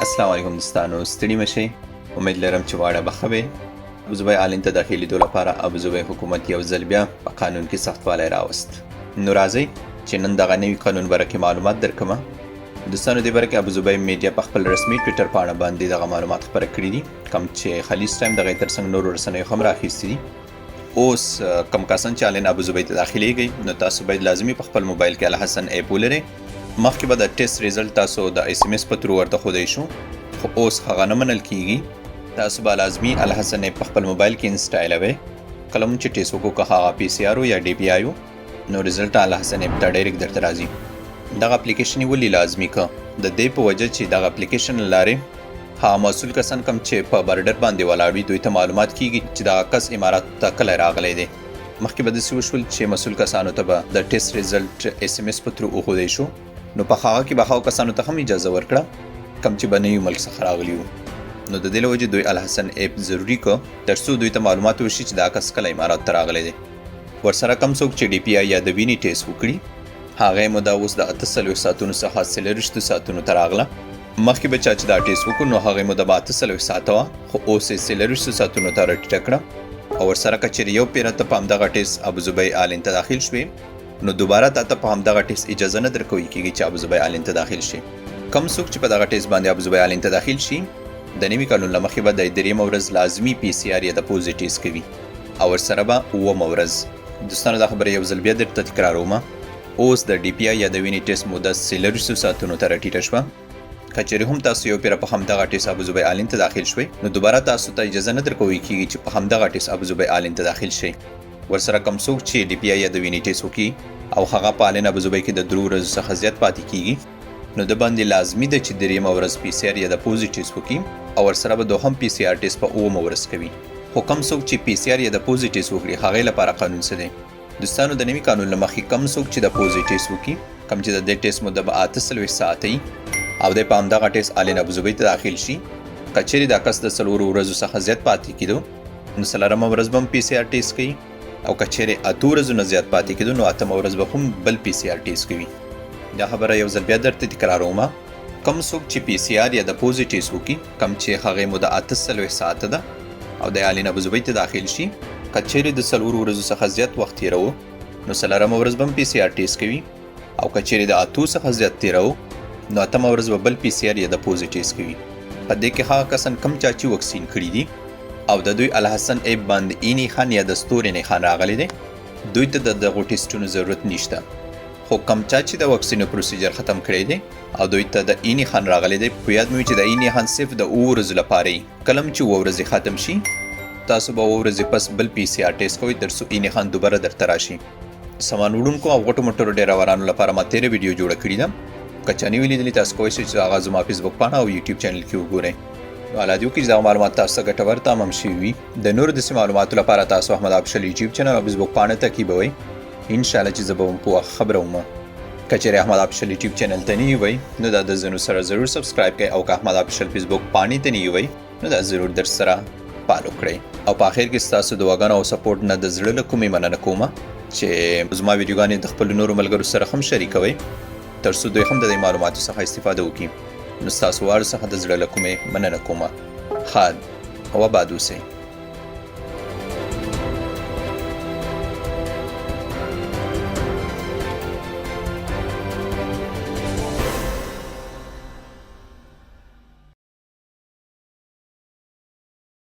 السلام علیکم دوستانو، ستړي مشئ. امید لرم چې واړه به ښه وي. ابوظبي آلین ته داخل لیدو لپاره ابوظبي حکومت یو ځل بیا په قانون کې سختوالی راوست. نو راځئ چې نن دغه نوي قانون باره کې معلومات درکړم. دوستانو دې باره کې ابوظبي میډیا په خپل رسمي ټویټر پاڼه باندې دغه معلومات خپاره کړي دي، کوم چې خلیج ټایم دغه ترڅنګ نورو رسنیو هم راخیستي دي. اوس کوم کسان چې آلین ابوظبي ته داخلیږئ نو تاسو باید لازمي په خپل موبایل کې الحسن اپ ولرئ. مخکې به د ټیسټ ریزلټ تاسو د اس ام اس په ترو ورته ښودی شو، خو اوس هغه نه منل کیږي. تاسو به لازمي الحسن اپ په خپل موبایل کې انسټالوئ. کله مو چې ټیسټ وکړو، که هغه پی سی آر یا ډي پی آی نو ریزلټ الحسن اپ ته ډایرکټ درته راځي. دغه اپلیکیشن یې ولې لازمي که د دې په وجه چې دغه اپلیکیشن له لارې هغه مسؤل کسان کوم چې په برډر باندې ولاړ وي دوی ته معلومات کیږي چې دغه کس امارات ته کله راغلی دی. مخکې به داسې وشول چې مسؤل کسانو ته به د ټیسټ ریزلټ اس ام اس په ترو وښودی شو، نو په هغه کې به هغو کسانو ته هم اجازه ورکړه کوم چې به نوي ملک څخه راغلي وو. نو د دې له وجې دوی الحسن اپ ضروري کړه تر څو دوی ته معلومات وشي چې دا کس کله امارات ته راغلی دی. ورسره کوم څوک چې ډي پی آی یا د وینې ټیسټ وکړي هغه موده اوس د 48 ساعتونو څخه 43 ساعتونو ته راغله. مخکې به چا چې دا ټیسټ وکړو نو هغې موده به 48 ساعته وه، خو اوس یې 43 ساعتونو ته راټیټه کړه. او ورسره که چیرې یو پیره ته په همدغه ټیسټ ابوظبي آلین ته داخل شوې نو دوباره تاته په همدغه ټیسټ اجازه نه درکوي کېږي چې ابوظبي آلین ته داخل شي. کوم څوک چې په دغه ټیسټ باندې ابوظبي آلین ته داخل شي د نوي قانون له مخې به د درېیمه ورځ لازمي پی سی آر یا د پوزې ټیسټ کوي، او ورسره به اوومه ورځ. دوستانو دا خبره یو ځل بیا درته تکراروم، اوس د ډي پی آی یا د وینې ټیسټ موده 43 ساعتونو ته راټیټه شوه. که چیرې هم تاسو یو پیره په همدغه ټیسټ ابوظبي آلین ته داخل شوئ نو دوباره تاسو ته اجازه نه درکوي کېږي چې په همدغه ټیسټ ابوظبي آلین ته داخل شئ. ورسره کوم څوک چې ډي پی آی یا د وینې ټیسټ وکړي او هغه په آلین ابوظبي کې د 3 ورځو څخه زیات پاتې کېږي نو د باندې لازمي ده چې درېیمه ورځ پی سی آر یا د پوزې ټیسټ وکړي، او ورسره به دوهم پی سی آر ټیسټ په اوومه ورځ کوي. خو کوم څوک چې پی سی آر یا د پوزې ټیسټ وکړي هغې لپاره قانون څه دی؟ دوستانو د نوي قانون له مخې کوم څوک چې د پوزې ټیسټ وکړي، کوم چې د دې ټیسټ موده به 48 ساعته وي او دی په همدغه ټیسټ آلین ابوظبي ته داخل شي، که چیرې دا کس د 4 ورځو څخه زیات پاتې کېدو نو 4مه ورځ به هم پی سی آر ټیسټ کوي، او که چیرې 8 ورځو نه زیات پاتې کېدو نو 8مه ورځ به هم بل پی سی آر ټیسټ کوي. دا خبره یو ځل بیا درته تکراروم، کوم څوک چې پی سی آر یا د پوزې ټیسټ وکړي کوم چې هغې موده 48 ساعته ده او د آلین ابوظبي ته داخل شي، که چیرې د 4 ورځو څخه زیات وخت تېروو نو 4مه ورځ به هم پی سی آر ټیسټ کوي، او که چیرې د 8 څخه زیات تېروو نو 8مه ورځ به بل پی سی آر یا د پوزې ټیسټ کوي. په دې کې هغه کسان کم چا چې واکسین کړي دي او د دوی الحسن اپ باندې اینی خان یا د ستوري خان راغلی دی دوی ته د دغو ټیسټونو ضرورت نشته. خو کم چا چې د واکسینو پروسیجر ختم کړی دی او دوی ته د اینی خان راغلی دی، په یاد مو چې د اینی خان صرف د 9 ورځو لپاره وي. کله چې 9 ورځې ختم شي تاسو به 9 ورځې پس بل پی سی آر ټیسټ کوئ تر څو اینی خان دوباره درته راشي. سامان وړونکو او غټو موټرو ډریورانو لپاره ما تېره ویډیو جوړه کړې ده، که چا نه وي لیدلې تاسو کولی شئ چې هغه زما فیسبوک پاڼه او یوټیوب چینل کې وګورئ. نو الله دې وکړي چې دغه معلومات تاسو ته ګټور تمام شوي وي. د نورو داسې معلوماتو لپاره تاسو احمد افشل یوټیوب چینل او فیسبوک پاڼه تعقیبوئ. انشاءالله چې زه به هم په وخت خبره وم. که چیرې احمد افشل یوټیوب چینل ته نه وئ نو دا د زنو سره ضرور سبسکرایب کړئ، او که احمد افشل فیسبوک پاڼې ته نه وئ نو دا ضرور در سره فالو کړئ. او په آخر کې ستاسو دعاګانو او سپورټ نه د زړه له کومې مننه کوم چې زما ویډیوګانې د خپلو نورو ملګرو سره هم شریکوئ تر څو دوی هم د دې معلوماتو څخه استفاده وکړي. نو ستاسو واړو څخه د زړه له کومې مننه کوم. ښاد او آباد اوسئ.